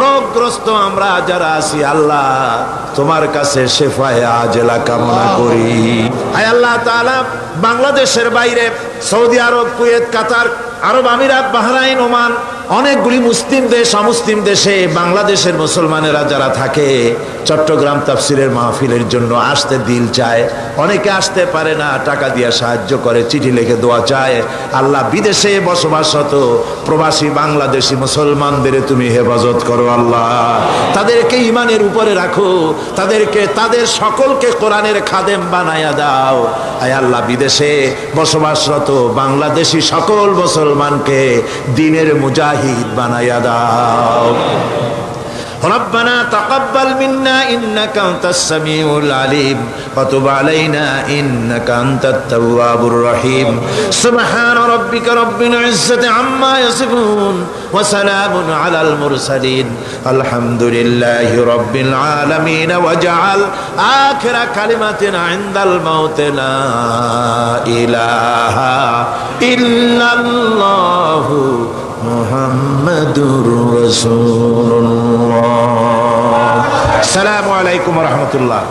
রোগগ্রস্ত আমরা যারা আছি আল্লাহ তোমার কাছে শেফায়ে আজেলা কামনা করি। আয় আল্লাহ তাআলা বাংলাদেশের বাইরে সৌদি আরব, কুয়েত, কাতার, আরব আমিরাত, বাহরাইন, ওমান, অনেকগুলি মুসলিম দেশ, অমুসলিম দেশে বাংলাদেশের মুসলমানেরা যারা থাকে চট্টগ্রাম তাফসিরের মাহফিলের জন্য আসতে দিল চায়, অনেকে আসতে পারে না, টাকা দিয়ে সাহায্য করে, চিঠি লিখে দোয়া চায়। আল্লাহ বিদেশে বসবাসরত প্রবাসী বাংলাদেশি মুসলমানদের তুমি হেফাজত করো আল্লাহ, তাদেরকে ঈমানের উপরে রাখো, তাদের সকলকে কোরআনের খাদেম বানায়া দাও। আয় আল্লাহ বিদেশে বসবাসরত বাংলাদেশি সকল মুসলমানকে দ্বীনের মুজাহিদ বানায়া দাও। ربنا تقبل منا إنك أنت السميع العليم وتب علينا إنك أنت التواب الرحيم سبحان ربك رب العزة عما يصفون وسلام على المرسلين الحمد لله رب العالمين واجعل آخر كلمة عند الموت لا إله إلا الله মুহাম্মাদুর রাসূলুল্লাহ। আসসালামু আলাইকুম ওয়া রাহমাতুল্লাহ।